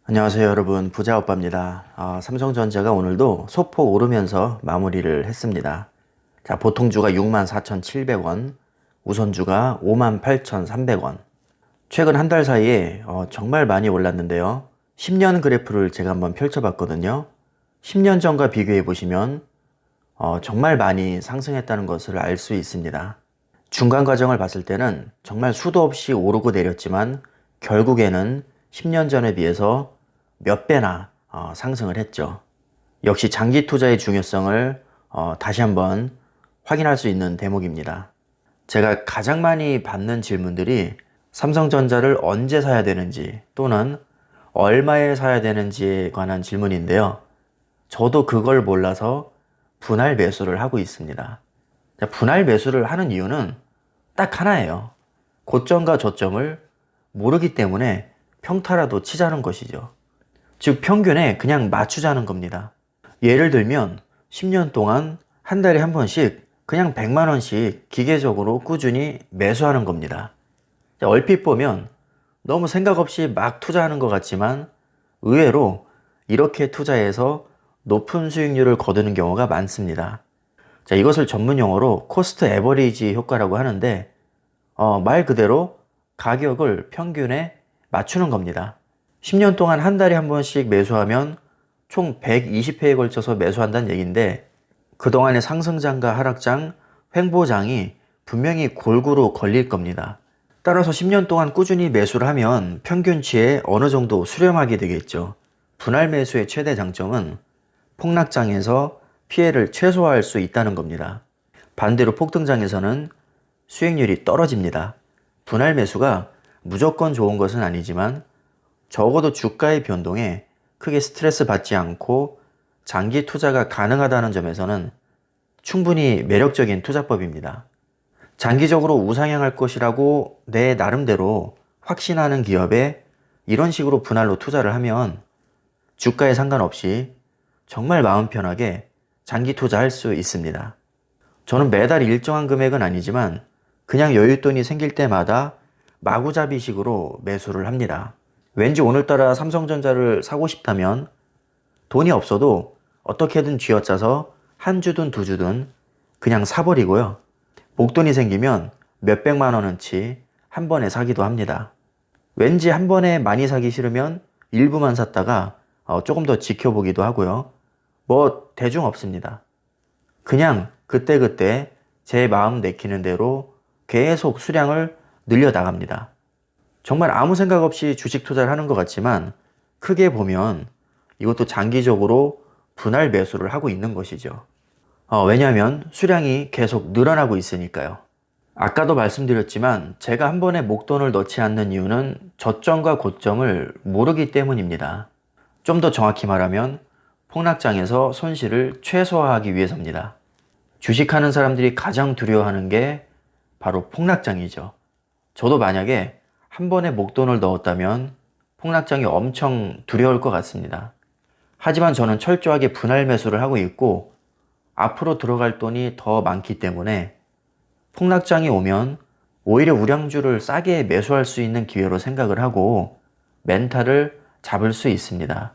안녕하세요 여러분, 부자오빠입니다. 삼성전자가 오늘도 소폭 오르면서 마무리를 했습니다. 자, 보통주가 64,700원, 우선주가 58,300원. 최근 한 달 사이에 정말 많이 올랐는데요. 10년 그래프를 제가 한번 펼쳐봤거든요. 10년 전과 비교해 보시면 정말 많이 상승했다는 것을 알 수 있습니다. 중간 과정을 봤을 때는 정말 수도 없이 오르고 내렸지만 결국에는 10년 전에 비해서 몇 배나 상승을 했죠. 역시 장기 투자의 중요성을 다시 한번 확인할 수 있는 대목입니다. 제가 가장 많이 받는 질문들이 삼성전자를 언제 사야 되는지 또는 얼마에 사야 되는지에 관한 질문인데요. 저도 그걸 몰라서 분할 매수를 하고 있습니다. 분할 매수를 하는 이유는 딱 하나예요. 고점과 저점을 모르기 때문에 평타라도 치자는 것이죠. 즉 평균에 그냥 맞추자는 겁니다. 예를 들면 10년 동안 한 달에 한 번씩 그냥 100만 원씩 기계적으로 꾸준히 매수하는 겁니다. 얼핏 보면 너무 생각 없이 막 투자하는 것 같지만 의외로 이렇게 투자해서 높은 수익률을 거두는 경우가 많습니다. 자, 이것을 전문 용어로 코스트 에버리지 효과라고 하는데 말 그대로 가격을 평균에 맞추는 겁니다. 10년 동안 한 달에 한 번씩 매수하면 총 120회에 걸쳐서 매수한다는 얘기인데 그동안의 상승장과 하락장, 횡보장이 분명히 골고루 걸릴 겁니다. 따라서 10년 동안 꾸준히 매수를 하면 평균치에 어느 정도 수렴하게 되겠죠. 분할 매수의 최대 장점은 폭락장에서 피해를 최소화할 수 있다는 겁니다. 반대로 폭등장에서는 수익률이 떨어집니다. 분할 매수가 무조건 좋은 것은 아니지만 적어도 주가의 변동에 크게 스트레스 받지 않고 장기 투자가 가능하다는 점에서는 충분히 매력적인 투자법입니다. 장기적으로 우상향할 것이라고 내 나름대로 확신하는 기업에 이런 식으로 분할로 투자를 하면 주가에 상관없이 정말 마음 편하게 장기 투자할 수 있습니다. 저는 매달 일정한 금액은 아니지만 그냥 여윳돈이 생길 때마다 마구잡이식으로 매수를 합니다. 왠지 오늘따라 삼성전자를 사고 싶다면 돈이 없어도 어떻게든 쥐어짜서 한 주든 두 주든 그냥 사버리고요. 목돈이 생기면 몇백만 원어치 한 번에 사기도 합니다. 왠지 한 번에 많이 사기 싫으면 일부만 샀다가 조금 더 지켜보기도 하고요. 뭐 대중 없습니다. 그냥 그때그때 제 마음 내키는 대로 계속 수량을 늘려 나갑니다. 정말 아무 생각 없이 주식 투자를 하는 것 같지만 크게 보면 이것도 장기적으로 분할 매수를 하고 있는 것이죠. 왜냐하면 수량이 계속 늘어나고 있으니까요. 아까도 말씀드렸지만 제가 한 번에 목돈을 넣지 않는 이유는 저점과 고점을 모르기 때문입니다. 좀 더 정확히 말하면 폭락장에서 손실을 최소화하기 위해서입니다. 주식하는 사람들이 가장 두려워하는 게 바로 폭락장이죠. 저도 만약에 한 번에 목돈을 넣었다면 폭락장이 엄청 두려울 것 같습니다. 하지만 저는 철저하게 분할 매수를 하고 있고 앞으로 들어갈 돈이 더 많기 때문에 폭락장이 오면 오히려 우량주를 싸게 매수할 수 있는 기회로 생각을 하고 멘탈을 잡을 수 있습니다.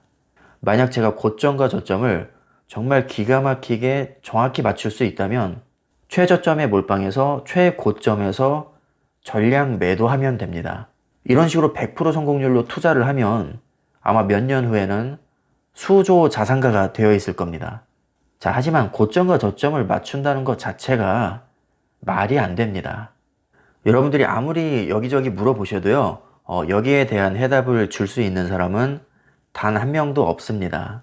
만약 제가 고점과 저점을 정말 기가 막히게 정확히 맞출 수 있다면 최저점에 몰빵해서 최고점에서 전량 매도하면 됩니다. 이런 식으로 100% 성공률로 투자를 하면 아마 몇 년 후에는 수조 자산가가 되어 있을 겁니다. 자, 하지만 고점과 저점을 맞춘다는 것 자체가 말이 안 됩니다. 여러분들이 아무리 여기저기 물어보셔도요, 여기에 대한 해답을 줄 수 있는 사람은 단 한 명도 없습니다.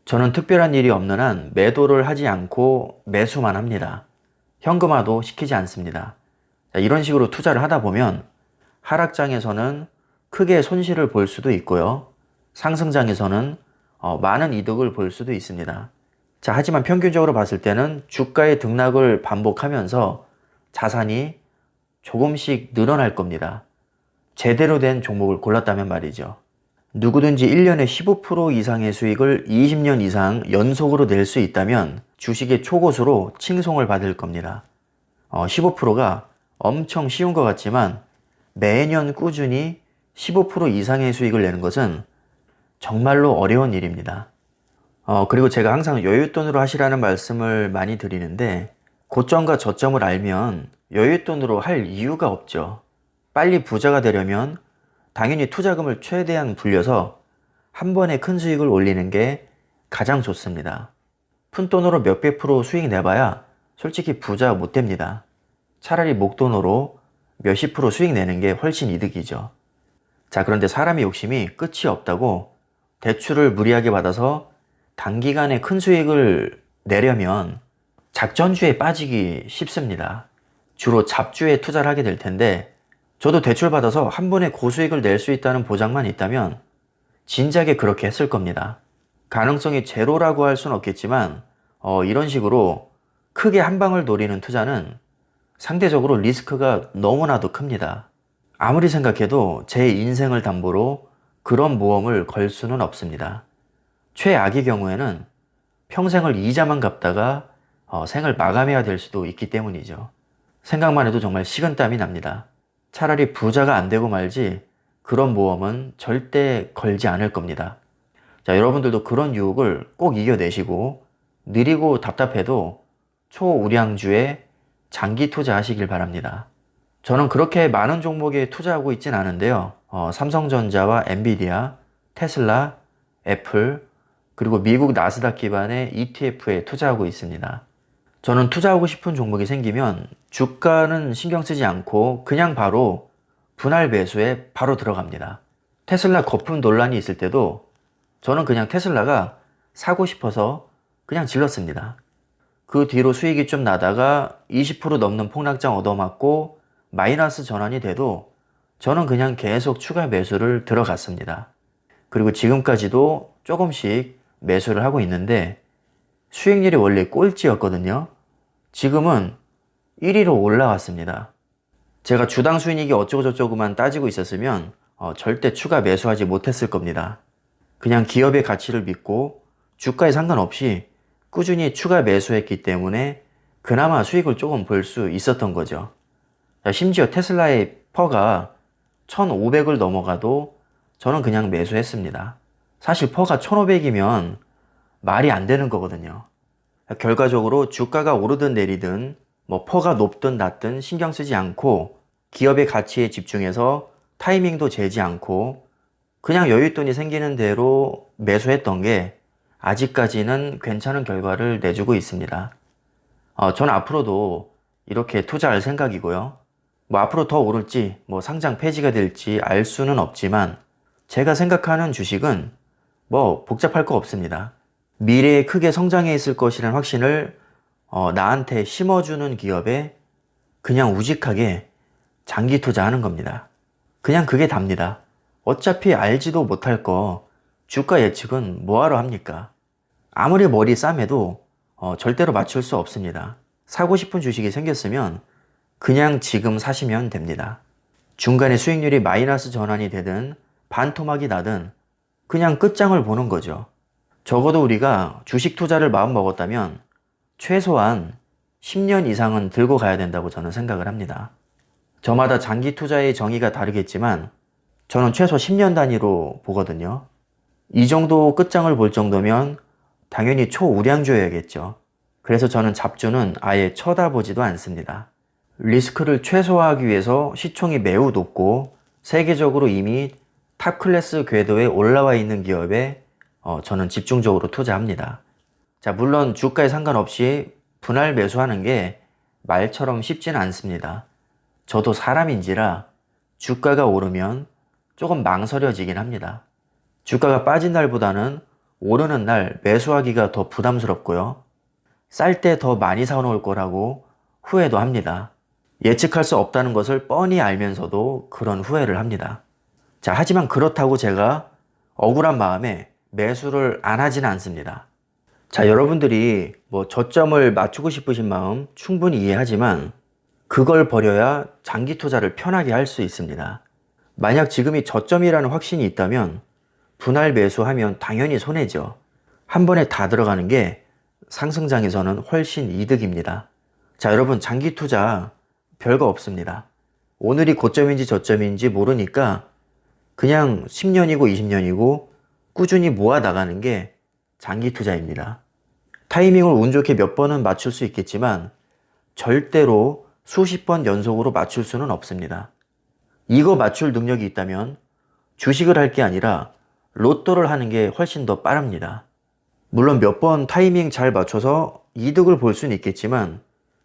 저는 특별한 일이 없는 한 매도를 하지 않고 매수만 합니다. 현금화도 시키지 않습니다. 자, 이런 식으로 투자를 하다 보면 하락장에서는 크게 손실을 볼 수도 있고요. 상승장에서는 많은 이득을 볼 수도 있습니다. 자, 하지만 평균적으로 봤을 때는 주가의 등락을 반복하면서 자산이 조금씩 늘어날 겁니다. 제대로 된 종목을 골랐다면 말이죠. 누구든지 1년에 15% 이상의 수익을 20년 이상 연속으로 낼 수 있다면 주식의 초고수로 칭송을 받을 겁니다. 15%가 엄청 쉬운 것 같지만 매년 꾸준히 15% 이상의 수익을 내는 것은 정말로 어려운 일입니다. 그리고 제가 항상 여윳돈으로 하시라는 말씀을 많이 드리는데, 고점과 저점을 알면 여윳돈으로 할 이유가 없죠. 빨리 부자가 되려면 당연히 투자금을 최대한 불려서 한 번에 큰 수익을 올리는 게 가장 좋습니다. 푼돈으로 몇백 프로 수익 내봐야 솔직히 부자 못 됩니다. 차라리 목돈으로 몇십 프로 수익 내는 게 훨씬 이득이죠. 자, 그런데 사람의 욕심이 끝이 없다고 대출을 무리하게 받아서 단기간에 큰 수익을 내려면 작전주에 빠지기 쉽습니다. 주로 잡주에 투자를 하게 될 텐데, 저도 대출 받아서 한 번에 고수익을 낼 수 있다는 보장만 있다면 진작에 그렇게 했을 겁니다. 가능성이 제로라고 할 수는 없겠지만 이런 식으로 크게 한 방을 노리는 투자는 상대적으로 리스크가 너무나도 큽니다. 아무리 생각해도 제 인생을 담보로 그런 모험을 걸 수는 없습니다. 최악의 경우에는 평생을 이자만 갚다가 생을 마감해야 될 수도 있기 때문이죠. 생각만 해도 정말 식은땀이 납니다. 차라리 부자가 안 되고 말지 그런 모험은 절대 걸지 않을 겁니다. 자, 여러분들도 그런 유혹을 꼭 이겨내시고 느리고 답답해도 초우량주에 장기 투자하시길 바랍니다. 저는 그렇게 많은 종목에 투자하고 있진 않은데요. 삼성전자와 엔비디아, 테슬라, 애플, 그리고 미국 나스닥 기반의 ETF에 투자하고 있습니다. 저는 투자하고 싶은 종목이 생기면 주가는 신경 쓰지 않고 그냥 바로 분할 매수에 바로 들어갑니다. 테슬라 거품 논란이 있을 때도 저는 그냥 테슬라가 사고 싶어서 그냥 질렀습니다. 그 뒤로 수익이 좀 나다가 20% 넘는 폭락장 얻어맞고 마이너스 전환이 돼도 저는 그냥 계속 추가 매수를 들어갔습니다. 그리고 지금까지도 조금씩 매수를 하고 있는데 수익률이 원래 꼴찌였거든요. 지금은 1위로 올라왔습니다. 제가 주당 수익이 어쩌고저쩌고만 따지고 있었으면 절대 추가 매수하지 못했을 겁니다. 그냥 기업의 가치를 믿고 주가에 상관없이 꾸준히 추가 매수했기 때문에 그나마 수익을 조금 볼 수 있었던 거죠. 심지어 테슬라의 퍼가 1,500을 넘어가도 저는 그냥 매수했습니다. 사실 퍼가 1,500이면 말이 안 되는 거거든요. 결과적으로 주가가 오르든 내리든 퍼가 높든 낮든 신경 쓰지 않고 기업의 가치에 집중해서 타이밍도 재지 않고 그냥 여윳돈이 생기는 대로 매수했던 게 아직까지는 괜찮은 결과를 내주고 있습니다. 저는 앞으로도 이렇게 투자할 생각이고요. 앞으로 더 오를지 상장 폐지가 될지 알 수는 없지만 제가 생각하는 주식은 복잡할 거 없습니다. 미래에 크게 성장해 있을 것이라는 확신을 나한테 심어주는 기업에 그냥 우직하게 장기 투자하는 겁니다. 그냥 그게 답니다. 어차피 알지도 못할 거 주가 예측은 뭐하러 합니까? 아무리 머리 싸매도 절대로 맞출 수 없습니다. 사고 싶은 주식이 생겼으면 그냥 지금 사시면 됩니다. 중간에 수익률이 마이너스 전환이 되든 반토막이 나든 그냥 끝장을 보는 거죠. 적어도 우리가 주식 투자를 마음먹었다면 최소한 10년 이상은 들고 가야 된다고 저는 생각을 합니다. 저마다 장기 투자의 정의가 다르겠지만 저는 최소 10년 단위로 보거든요. 이 정도 끝장을 볼 정도면 당연히 초우량주여야겠죠. 그래서 저는 잡주는 아예 쳐다보지도 않습니다. 리스크를 최소화하기 위해서 시총이 매우 높고 세계적으로 이미 탑 클래스 궤도에 올라와 있는 기업에 저는 집중적으로 투자합니다. 자, 물론 주가에 상관없이 분할 매수하는 게 말처럼 쉽지는 않습니다. 저도 사람인지라 주가가 오르면 조금 망설여지긴 합니다. 주가가 빠진 날보다는 오르는 날 매수하기가 더 부담스럽고요. 쌀 때 더 많이 사놓을 거라고 후회도 합니다. 예측할 수 없다는 것을 뻔히 알면서도 그런 후회를 합니다. 자, 하지만 그렇다고 제가 억울한 마음에 매수를 안 하지는 않습니다. 자, 여러분들이 저점을 맞추고 싶으신 마음 충분히 이해하지만 그걸 버려야 장기 투자를 편하게 할 수 있습니다. 만약 지금이 저점이라는 확신이 있다면 분할 매수하면 당연히 손해죠. 한 번에 다 들어가는 게 상승장에서는 훨씬 이득입니다. 자, 여러분, 장기 투자 별거 없습니다. 오늘이 고점인지 저점인지 모르니까 그냥 10년이고 20년이고 꾸준히 모아 나가는 게 장기 투자입니다. 타이밍을 운 좋게 몇 번은 맞출 수 있겠지만 절대로 수십 번 연속으로 맞출 수는 없습니다. 이거 맞출 능력이 있다면 주식을 할 게 아니라 로또를 하는 게 훨씬 더 빠릅니다. 물론 몇 번 타이밍 잘 맞춰서 이득을 볼 수는 있겠지만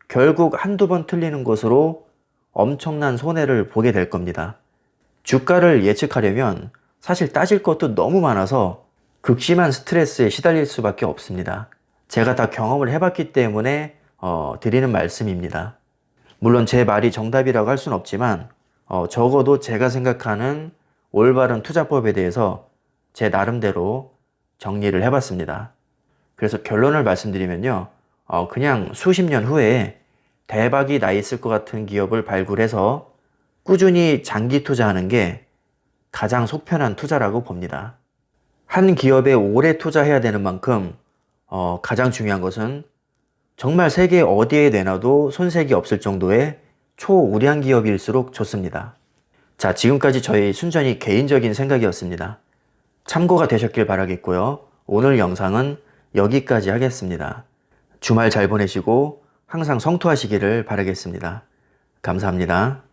결국 한두 번 틀리는 것으로 엄청난 손해를 보게 될 겁니다. 주가를 예측하려면 사실 따질 것도 너무 많아서 극심한 스트레스에 시달릴 수밖에 없습니다. 제가 다 경험을 해봤기 때문에 드리는 말씀입니다. 물론 제 말이 정답이라고 할 수는 없지만 적어도 제가 생각하는 올바른 투자법에 대해서 제 나름대로 정리를 해봤습니다. 그래서 결론을 말씀드리면요. 그냥 수십 년 후에 대박이 나 있을 것 같은 기업을 발굴해서 꾸준히 장기 투자하는 게 가장 속편한 투자라고 봅니다. 한 기업에 오래 투자해야 되는 만큼 가장 중요한 것은 정말 세계 어디에 내놔도 손색이 없을 정도의 초우량 기업일수록 좋습니다. 자, 지금까지 저희 순전히 개인적인 생각이었습니다. 참고가 되셨길 바라겠고요. 오늘 영상은 여기까지 하겠습니다. 주말 잘 보내시고 항상 성투하시기를 바라겠습니다. 감사합니다.